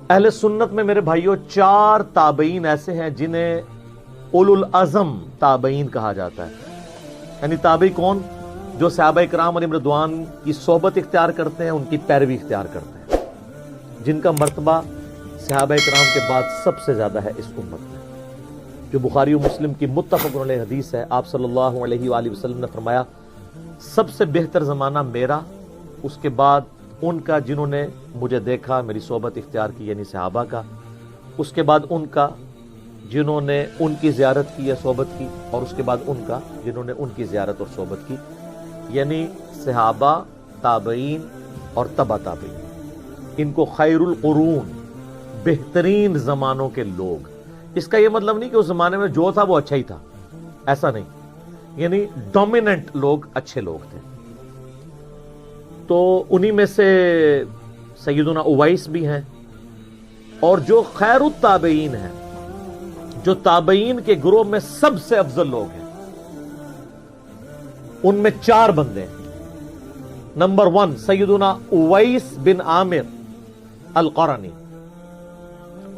اہل سنت میں میرے بھائیوں 4 تابعین ایسے ہیں جنہیں اولو العزم تابعین کہا جاتا ہے. یعنی تابعی کون؟ جو صحابہ کرام علیہم رضوان کی صحبت اختیار کرتے ہیں، ان کی پیروی اختیار کرتے ہیں، جن کا مرتبہ صحابہ کرام کے بعد سب سے زیادہ ہے اس امت میں. جو بخاری و مسلم کی متفق علیہ حدیث ہے، آپ صلی اللہ علیہ وآلہ وسلم نے فرمایا سب سے بہتر زمانہ میرا، اس کے بعد ان کا جنہوں نے مجھے دیکھا، میری صحبت اختیار کی، یعنی صحابہ کا، اس کے بعد ان کا جنہوں نے ان کی زیارت کی یا صحبت کی، اور اس کے بعد ان کا جنہوں نے ان کی زیارت اور صحبت کی، یعنی صحابہ، تابعین اور تبع تابعین. ان کو خیر القرون، بہترین زمانوں کے لوگ. اس کا یہ مطلب نہیں کہ اس زمانے میں جو تھا وہ اچھا ہی تھا، ایسا نہیں، یعنی ڈومیننٹ لوگ اچھے لوگ تھے. تو انہی میں سے سیدنا اویس بھی ہیں. اور جو خیر التابعین ہیں، جو تابعین کے گروہ میں سب سے افضل لوگ ہیں، ان میں 4 بندے ہیں. نمبر 1 سیدنا اویس بن عامر القرنی.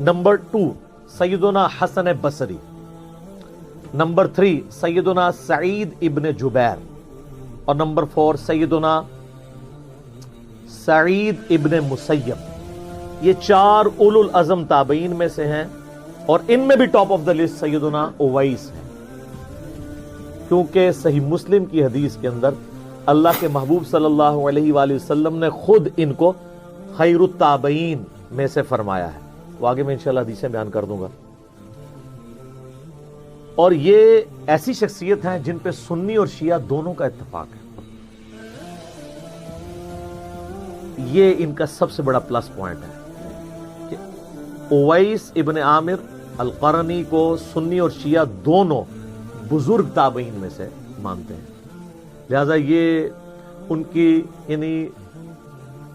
نمبر 2 سیدنا حسن بصری. نمبر 3 سیدنا سعید ابن جبیر. اور نمبر 4 سیدنا سعید ابن مسیب. یہ 4 اولو العزم تابعین میں سے ہیں، اور ان میں بھی ٹاپ آف دا لسٹ سیدنا اویس ہیں. کیونکہ صحیح مسلم کی حدیث کے اندر اللہ کے محبوب صلی اللہ علیہ وآلہ وسلم نے خود ان کو خیر التابعین میں سے فرمایا ہے. وہ آگے میں انشاءاللہ حدیثیں بیان کر دوں گا. اور یہ ایسی شخصیت ہیں جن پہ سنی اور شیعہ دونوں کا اتفاق ہے. یہ ان کا سب سے بڑا پلس پوائنٹ ہے کہ اویس ابن عامر القرنی کو سنی اور شیعہ دونوں بزرگ تابعین میں سے مانتے ہیں. لہذا یہ ان کی یعنی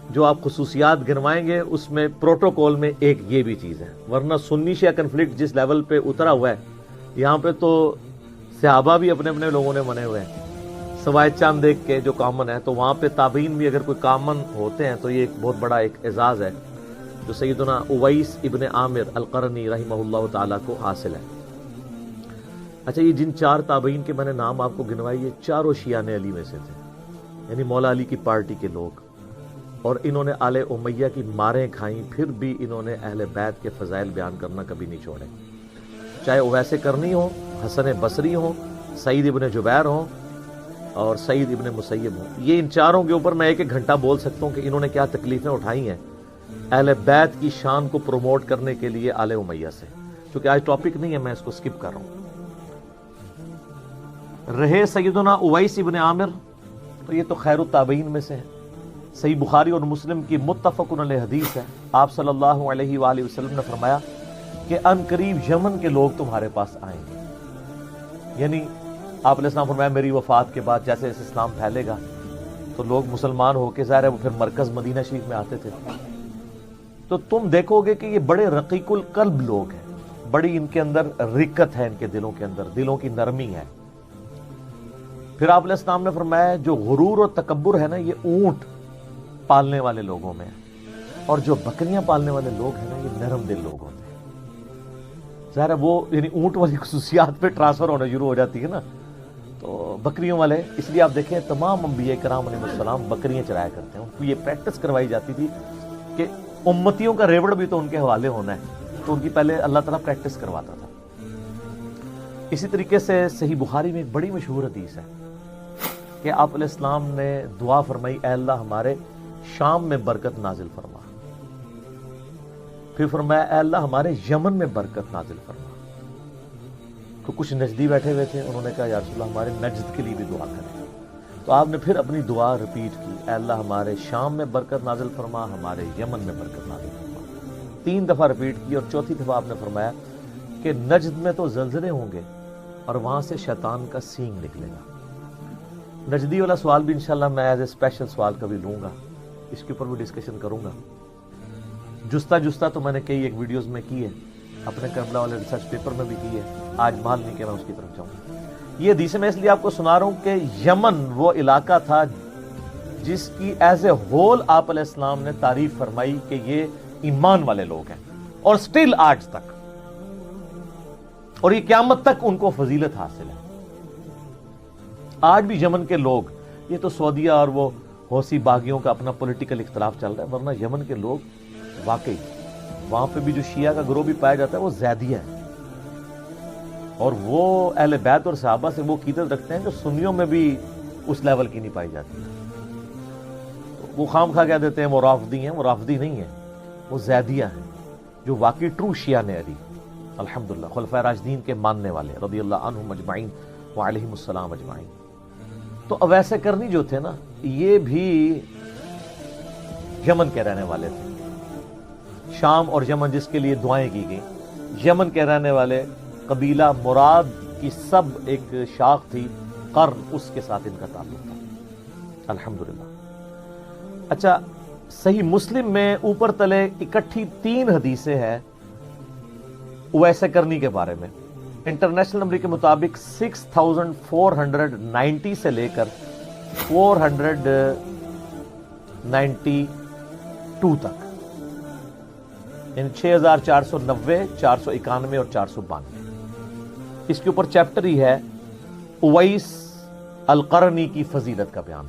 جو آپ خصوصیات گنوائیں گے اس میں پروٹوکول میں ایک یہ بھی چیز ہے. ورنہ سنی شیعہ کنفلکٹ جس لیول پہ اترا ہوا ہے، یہاں پہ تو صحابہ بھی اپنے اپنے لوگوں نے منے ہوئے ہیں سوائے چاند ایک کے جو کامن ہے. تو وہاں پہ تابعین بھی اگر کوئی کامن ہوتے ہیں تو یہ ایک بہت بڑا ایک اعزاز ہے جو سیدنا اویس ابن عامر القرنی رحمہ اللہ تعالیٰ کو حاصل ہے. اچھا، یہ جن 4 تابعین کے میں نے نام آپ کو گنوائے، یہ چاروں شیعہ علی میں سے تھے، یعنی مولا علی کی پارٹی کے لوگ. اور انہوں نے آل امیہ کی ماریں کھائیں، پھر بھی انہوں نے اہل بیت کے فضائل بیان کرنا کبھی نہیں چھوڑے. چاہے اویس کرنی ہو، حسن بصری ہوں، سعید ابن جبیر ہوں اور سعید ابن مسیب ہوں. یہ ان 4 کے اوپر میں 1 گھنٹہ بول سکتا ہوں کہ انہوں نے کیا تکلیفیں اٹھائی ہیں اہل بیت کی شان کو پروموٹ کرنے کے لیے آل امیہ سے. چونکہ آج ٹاپک نہیں ہے، میں اس کو سکپ کر رہا ہوں. رہے سیدنا اویس ابن عامر، تو یہ تو خیر التابعین میں سے ہے. صحیح بخاری اور مسلم کی متفق علیہ حدیث ہے، آپ صلی اللہ علیہ وآلہ وسلم نے فرمایا کہ ان قریب یمن کے لوگ تمہارے پاس آئیں گے. یعنی آپ علیہ السلام فرمایا میری وفات کے بعد جیسے جیسے اسلام پھیلے گا تو لوگ مسلمان ہو کے ظاہر ہے وہ پھر مرکز مدینہ شریف میں آتے تھے. تو تم دیکھو گے کہ یہ بڑے رقیق القلب لوگ ہیں، بڑی ان کے اندر رقت ہے، ان کے دلوں کے اندر دلوں کی نرمی ہے. پھر آپ علیہ السلام نے فرمایا جو غرور اور تکبر ہے نا، یہ اونٹ پالنے والے لوگوں میں ہے، اور جو بکریاں پالنے والے لوگ ہیں نا، یہ نرم دل لوگ ہوتے ہیں. ظاہر ہے وہ یعنی اونٹ والی خصوصیات پہ ٹرانسفر ہونا شروع ہو جاتی ہے نا، تو بکریوں والے. اس لیے آپ دیکھیں تمام انبیاء کرام علیہ السلام بکریاں چرایا کرتے ہیں. ان کو یہ پریکٹس کروائی جاتی تھی کہ امتیوں کا ریوڑ بھی تو ان کے حوالے ہونا ہے، تو ان کی پہلے اللہ تعالیٰ پریکٹس کرواتا تھا. اسی طریقے سے صحیح بخاری میں ایک بڑی مشہور حدیث ہے کہ آپ علیہ السلام نے دعا فرمائی، اے اللہ ہمارے شام میں برکت نازل فرما. پھر فرمایا اے اللہ ہمارے یمن میں برکت نازل فرما. تو کچھ نجدی بیٹھے ہوئے تھے، انہوں نے کہا یا رسول اللہ ہمارے نجد کے لیے بھی دعا کریں. تو آپ نے پھر اپنی دعا ریپیٹ کی، اے اللہ ہمارے شام میں برکت نازل فرما، ہمارے یمن میں برکت نازل فرما. 3 دفعہ ریپیٹ کی، اور چوتھی دفعہ آپ نے فرمایا کہ نجد میں تو زلزلے ہوں گے اور وہاں سے شیطان کا سینگ نکلے گا. نجدی والا سوال بھی انشاءاللہ میں ایز اے اسپیشل سوال کبھی لوں گا، اس کے اوپر بھی ڈسکشن کروں گا. جستا تو میں نے کئی ایک ویڈیوز میں کی ہے، اپنے کربلا والے ریسرچ پیپر میں بھی کی ہے. آج مال نہیں کہ میں اس کی طرف جاؤں. یہ حدیث میں اس لیے آپ کو سنا رہا ہوں کہ یمن وہ علاقہ تھا جس کی ایز اے ہول آپ علیہ السلام نے تعریف فرمائی کہ یہ ایمان والے لوگ ہیں اور سٹل آج تک، اور یہ قیامت تک ان کو فضیلت حاصل ہے۔ آج بھی یمن کے لوگ، یہ تو سعودیہ اور وہ حوثی باغیوں کا اپنا پولیٹیکل اختلاف چل رہا ہے، ورنہ یمن کے لوگ واقعی وہاں پہ بھی جو شیعہ کا گروہ بھی پایا جاتا ہے وہ زیدیہ ہے، اور وہ اہل بیت اور صحابہ سے وہ عقیدت رکھتے ہیں جو سنیوں میں بھی اس لیول کی نہیں پائی جاتی ہے۔ وہ خام خواہ کہہ دیتے ہیں وہ رافضی ہیں، وہ رافضی نہیں ہیں، وہ زیدیہ ہیں جو واقعی ٹرو شیعہ نے علی، الحمدللہ خلفائے راشدین کے ماننے والے رضی اللہ عنہم اجمعین وعلیہم السلام اجمعین۔ تو اویس کرنی جو تھے نا، یہ بھی یمن کے رہنے والے تھے، شام اور یمن جس کے لیے دعائیں کی گئیں، یمن کے رہنے والے، قبیلہ مراد کی سب ایک شاخ تھی قرن، اس کے ساتھ ان کا تعلق تھا الحمدللہ۔ اچھا، صحیح مسلم میں اوپر تلے اکٹھی 3 حدیثیں ہیں اویس کرنی کے بارے میں۔ انٹرنیشنل نمبر کے مطابق 6490 سے لے کر 492 تک، یعنی 6490، 491 اور 492۔ اس کے اوپر چیپٹر ہی ہے اویس القرنی کی فضیلت کا بیان،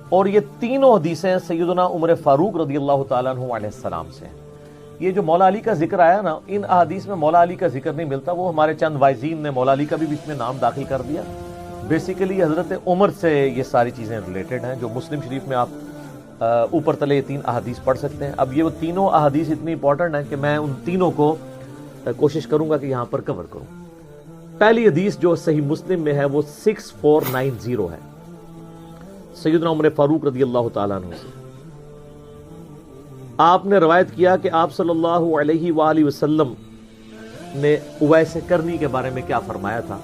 اور یہ تینوں حدیثیں سیدنا عمر فاروق رضی اللہ تعالیٰ عنہ علیہ السلام سے ہیں۔ یہ جو مولا علی کا ذکر آیا نا، ان احادیث میں مولا علی کا ذکر نہیں ملتا، وہ ہمارے چند وائزین نے مولا علی کا بھی اس میں نام داخل کر دیا۔ بیسیکلی حضرت عمر سے یہ ساری چیزیں ریلیٹڈ ہیں، جو مسلم شریف میں آپ اوپر تلے یہ 3 احادیث پڑھ سکتے ہیں۔ اب یہ وہ تینوں احادیث اتنی امپورٹنٹ ہیں کہ میں ان تینوں کو کوشش کروں گا کہ یہاں پر کور کروں۔ پہلی حدیث جو صحیح مسلم میں ہے وہ 6490 ہے، سیدنا عمر فاروق رضی اللہ تعالیٰ عنہ سے۔ آپ نے روایت کیا کہ آپ صلی اللہ علیہ وآلہ وسلم نے اویس کرنی کے بارے میں کیا فرمایا تھا۔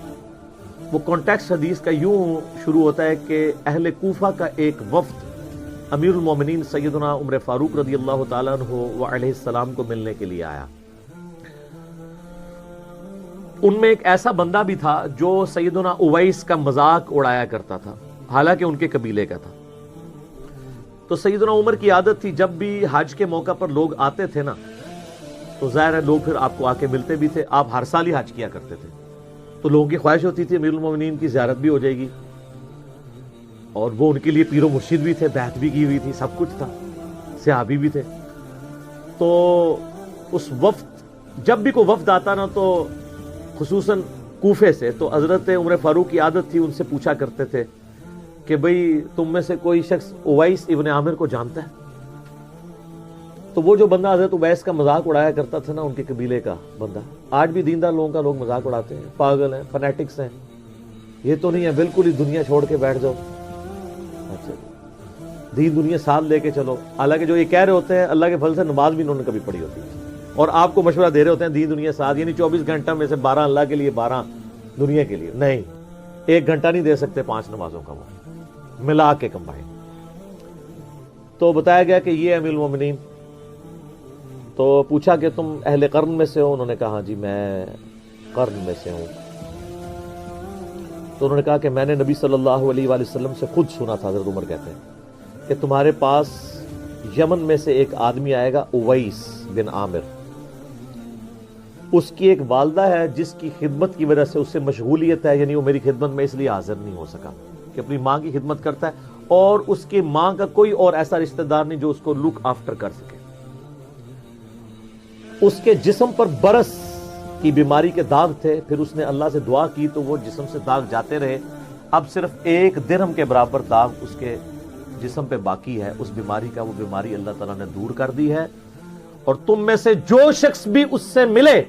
وہ کانٹیکسٹ حدیث کا یوں شروع ہوتا ہے کہ اہل کوفہ کا ایک وفد امیر المومنین سیدنا عمر فاروق رضی اللہ تعالیٰ عنہ وعلیہ السلام کو ملنے کے لیے آیا۔ ان میں ایک ایسا بندہ بھی تھا جو سیدنا اویس کا مذاق اڑایا کرتا تھا، حالانکہ ان کے قبیلے کا تھا۔ تو سیدنا عمر کی عادت تھی جب بھی حج کے موقع پر لوگ آتے تھے نا، تو ظاہر ہے لوگ پھر آپ کو آ کے ملتے بھی تھے، آپ ہر سال ہی حج کیا کرتے تھے، تو لوگوں کی خواہش ہوتی تھی امیر المومنین کی زیارت بھی ہو جائے گی، اور وہ ان کے لیے پیر و مرشد بھی تھے، بیعت بھی کی ہوئی تھی، سب کچھ تھا، صحابی بھی تھے۔ تو اس وفد، جب بھی کوئی وفد آتا نا، تو خصوصاً کوفے سے، تو حضرت عمر فاروق کی عادت تھی ان سے پوچھا کرتے تھے کہ بھئی تم میں سے کوئی شخص اویس ابن عامر کو جانتا ہے؟ تو وہ جو بندہ حضرت اویس کا مذاق اڑایا کرتا تھا نا، ان کے قبیلے کا بندہ، آج بھی دیندار لوگوں کا لوگ مذاق اڑاتے ہیں، پاگل ہیں، فنیٹکس ہیں، یہ تو نہیں ہے بالکل ہی دنیا چھوڑ کے بیٹھ جاؤ، اچھا دین دنیا ساتھ لے کے چلو، حالانکہ جو یہ کہہ رہے ہوتے ہیں اللہ کے فضل سے نماز بھی انہوں نے کبھی پڑھی ہوتی ہے، اور آپ کو مشورہ دے رہے ہوتے ہیں دین دنیا ساتھ، یعنی 24 گھنٹہ میں سے 12 اللہ کے لیے، 12 دنیا کے لیے، نہیں، 1 گھنٹہ نہیں دے سکتے 5 نمازوں کا، وہ ملا کے کمبائن۔ تو بتایا گیا کہ یہ امیر المومنین، تو پوچھا کہ تم اہل قرن میں سے ہو؟ انہوں نے کہا ہاں جی میں قرن میں سے ہوں۔ تو انہوں نے کہا کہ میں نے نبی صلی اللہ علیہ وآلہ وسلم سے خود سنا تھا، حضرت عمر کہتے ہیں، کہ تمہارے پاس یمن میں سے ایک آدمی آئے گا اویس بن عامر، اس کی ایک والدہ ہے جس کی خدمت کی وجہ سے اس سے مشغولیت ہے، یعنی وہ میری خدمت میں اس لیے حاضر نہیں ہو سکا، کہ اپنی ماں کی خدمت کرتا ہے، اور اس کی ماں کا کوئی اور ایسا رشتہ دار نہیں جو اس کو لک آفٹر کر سکے۔ اس کے جسم پر برس کی بیماری کے داغ تھے، پھر اس نے اللہ سے دعا کی تو وہ جسم سے داغ جاتے رہے، اب صرف 1 درہم کے برابر داغ اس کے جسم پہ باقی ہے اس بیماری کا، وہ بیماری اللہ تعالیٰ نے دور کر دی ہے، اور تم میں سے جو شخص بھی اس سے ملے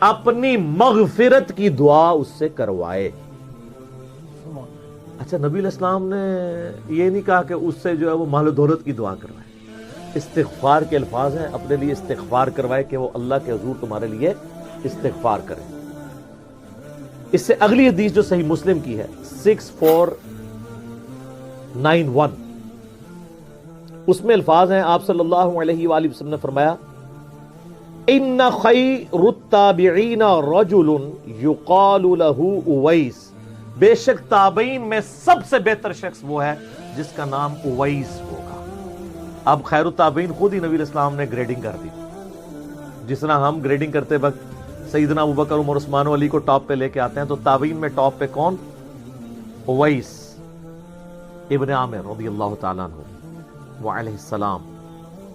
اپنی مغفرت کی دعا اس سے کروائے۔ اچھا، نبی علیہ السلام نے یہ نہیں کہا کہ اس سے جو ہے وہ مال و دولت کی دعا کروائے، استغفار کے الفاظ ہیں، اپنے لیے استغفار کروائے کہ وہ اللہ کے حضور تمہارے لیے استغفار کرے۔ اس سے اگلی حدیث جو صحیح مسلم کی ہے 6491، اس میں الفاظ ہیں، آپ صلی اللہ علیہ وآلہ وسلم نے فرمایا ان خیر التابعین رجل یقال له اویس، بے شک تابعین میں سب سے بہتر شخص وہ ہے جس کا نام اویس ہوگا۔ اب خیر التابعین خود ہی نبی علیہ السلام نے گریڈنگ کر دی. جس طرح ہم گریڈنگ کرتے وقت سیدنا ابوبکر عمر عثمان و علی کو ٹاپ پہ لے کے آتے ہیں, تو تابعین میں ٹاپ پہ کون؟ اویس ابن عامر رضی اللہ تعالیٰ عنہ وعلیہ السلام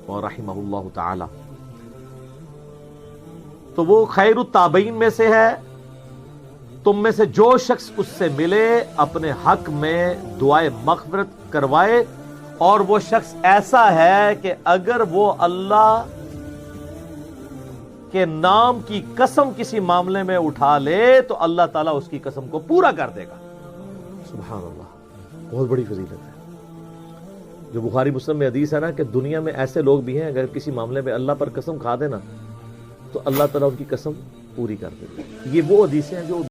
ورحمہ اللہ تعالی. تو وہ خیر التابعین میں سے ہے. تم میں سے جو شخص اس سے ملے اپنے حق میں دعائے مغفرت کروائے, اور وہ شخص ایسا ہے کہ اگر وہ اللہ کے نام کی قسم کسی معاملے میں اٹھا لے تو اللہ تعالیٰ اس کی قسم کو پورا کر دے گا. سبحان اللہ, بہت بڑی فضیلت ہے. جو بخاری مسلم میں حدیث ہے نا کہ دنیا میں ایسے لوگ بھی ہیں اگر کسی معاملے میں اللہ پر قسم کھا دینا تو اللہ تعالیٰ ان کی قسم پوری کر دے گا. یہ وہ حدیثیں ہیں جو